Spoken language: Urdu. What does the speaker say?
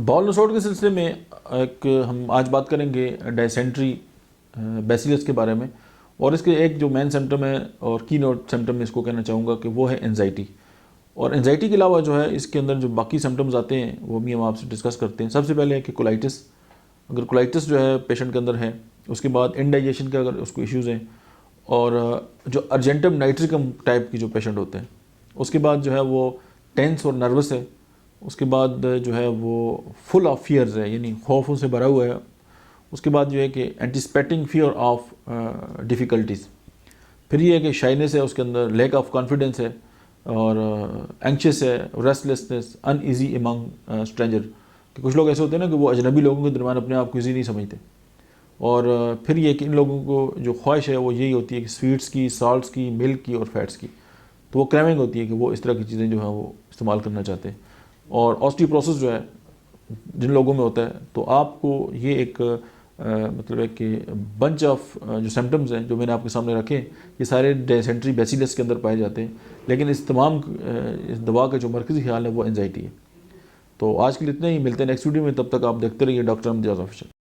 باول نسوٹ کے سلسلے میں ایک ہم آج بات کریں گے ڈائسینٹری بیسیلس کے بارے میں، اور اس کے ایک جو مین سمٹم ہے اور کی نوٹ سمٹم میں اس کو کہنا چاہوں گا کہ وہ ہے انزائٹی. اور انزائٹی کے علاوہ جو ہے اس کے اندر جو باقی سمٹمز آتے ہیں وہ بھی ہم آپ سے ڈسکس کرتے ہیں. سب سے پہلے ہے کہ کولائٹس. اگر کولائٹس جو ہے پیشنٹ کے اندر ہے، اس کے بعد انڈائجیشن کے اگر اس کو ایشوز ہیں، اور جو ارجنٹم نائٹریکم ٹائپ کی جو پیشنٹ ہوتے ہیں، اس کے بعد جو ہے وہ ٹینس اور نروس ہے. اس کے بعد جو ہے وہ فل آف فیئرز ہے، یعنی خوفوں سے بھرا ہوا ہے. اس کے بعد جو ہے کہ اینٹیسپیٹنگ فیئر آف ڈیفیکلٹیز. پھر یہ ہے کہ شائنس ہے اس کے اندر، لیک آف کانفیڈنس ہے، اور اینکشس ہے، ریسٹلیسنس، ان ایزی امنگ اسٹرینجر. کہ کچھ لوگ ایسے ہوتے ہیں نا کہ وہ اجنبی لوگوں کے درمیان اپنے آپ کو ایزی نہیں سمجھتے. اور پھر یہ کہ ان لوگوں کو جو خواہش ہے وہ یہی ہوتی ہے کہ سویٹس کی، سالٹس کی، ملک کی اور فیٹس کی. تو وہ کریونگ ہوتی ہے کہ وہ اس طرح کی چیزیں جو ہیں وہ استعمال کرنا چاہتے ہیں. اور آسٹیوپروسس جو ہے جن لوگوں میں ہوتا ہے، تو آپ کو یہ ایک مطلب ہے کہ بنچ آف جو سمٹمز ہیں جو میں نے آپ کے سامنے رکھے، یہ سارے ڈائسینٹری بیسیلس کے اندر پائے جاتے ہیں. لیکن اس تمام اس دوا کا جو مرکزی خیال ہے وہ انزائٹی ہے. تو آج کے لیے اتنا ہی، ملتے ہیں نیکسٹ ویڈیو میں. تب تک آپ دیکھتے رہیے ڈاکٹر امجاز آفیشل.